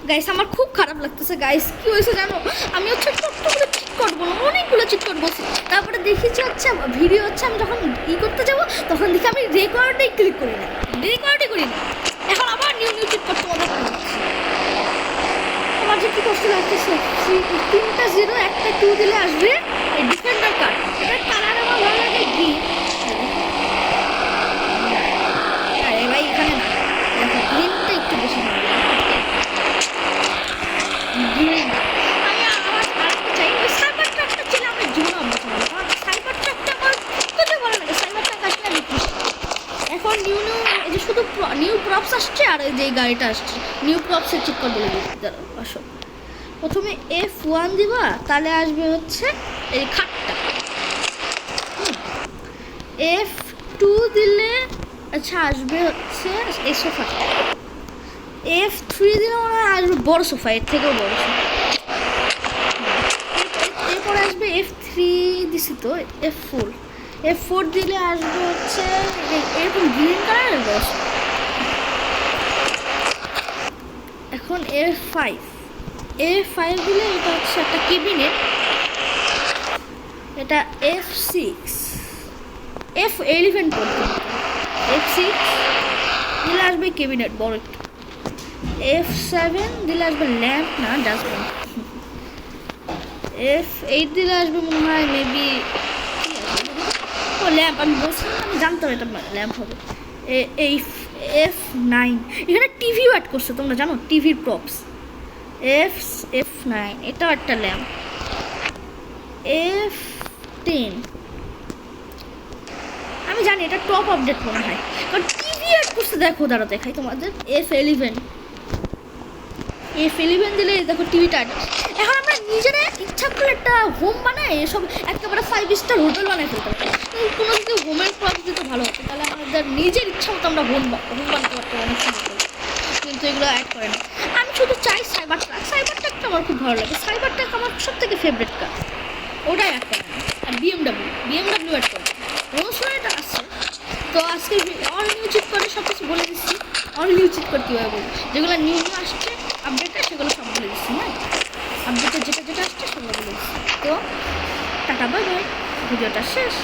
Guys আমার খুব খারাপ লাগতেছে গাইস। কি হয়েছে জানো, আমি হচ্ছে ছোট্টগুলো চিট করবো না, অনেকগুলো চিট করবো বসে। তারপরে দেখেছি হচ্ছে ভিডিও হচ্ছে আমি যখন করতে যাবো তখন দেখি আমি রেকর্ডে ক্লিক করি না, রেকর্ডে করি না। এখন আবার নিউ চিট করতে মনে করছি। আমার যে কি কষ্ট লাগতেছে, 3টা 0 একটা 2 দিলে আসবে এই ডিফেন্ডার কার্ড। এটার কালার আমার ভালো লাগে গ্রিন। আরে ভাই এখানে না, দেখো গ্রিনটা একটু বেশি ভালো লাগে। গ্রিন আমি আমার আরেকটা চাই, ওই সাইবার ট্রাকটা ছিল আমি জীবনে অভ্যাস হবে, কারণ সাইবার ট্রাকটা আমার কত ভালো লাগে। সাইবার ট্রাক আসলে আমি খুশি। এখন এই যে শুধু নিউ প্রপস আসছে আর এই যে এই গাড়িটা আসছে, নিউ প্রপসের চিট কোড বলে দিচ্ছি। দাঁড়াও আসো, প্রথমে F1 দিবা, তাহলে আসবে হচ্ছে এই খাটটা। F2 দিলে আচ্ছা আসবে হচ্ছে এই সোফাটা। F3 দিলে মনে হয় আসবে বড় সোফা, এর থেকেও বড় সোফা। এরপরে আসবে F3 দিছি তো, F4 দিলে আসবে হচ্ছে এরকম গ্রিন কালারের বস। এখন F5 দিলে এটা হচ্ছে একটা কেবিনেট। এটা F6 F11 পর্যন্ত। F6 দিলে আসবে কেবিনেট বড় একটু। F7 দিলে আসবে ল্যাম্প না ডাস্টবিন। F8 দিলে আসবে মনে হয় মেবি ও ল্যাম্প, আমি বলছিলাম আমি জানতাম এটা ল্যাম্প হবে। এই F9 এখানে টিভিও অ্যাড করছে, তোমরা জানো টিভির প্রপস। F9 এটাও একটা ল্যাম্প। F10 আমি জানি এটা টপ আপডেট মনে হয়, কারণ টিভি অ্যাড করছে। দেখো দাঁড়া দেখাই তোমাদের। F11 দিলে দেখো টিভিটা। এখন আমরা নিজেরা ইচ্ছা করলে একটা হোম বানাই, এসব একেবারে 5 স্টার হোটেল বানাই ফেলতে পারি। কোনো যদি হোমের প্রপস দিতে ভালো হতো তাহলে আমাদের নিজের ইচ্ছা মতো আমরা হোম বানাতে পারতাম অনেক সুন্দর করে। কিন্তু এগুলো অ্যাড করে না। আমি শুধু চাই সাইবার ট্রাকটা আমার খুব ভালো লাগে। সাইবার ট্রাক আমার সব থেকে ফেভারিট কার, ওটাই অ্যাড করে না। আর বিএমডাব্লিউ অ্যাড করে। রোলস রয়েটা আসছে তো আজকে অল নিউ চিট করে সব কিছু বলে দিচ্ছি। অল নিউ চিট করে কীভাবে বলি, যেগুলো নিউ আসছে আপডেটে সেগুলো সব বলে দিচ্ছি। হ্যাঁ, আপডেটে যেটা আসছে সেগুলো বলে দিচ্ছি। তো টাটা বাই বাই, ভিডিওটা শেষ।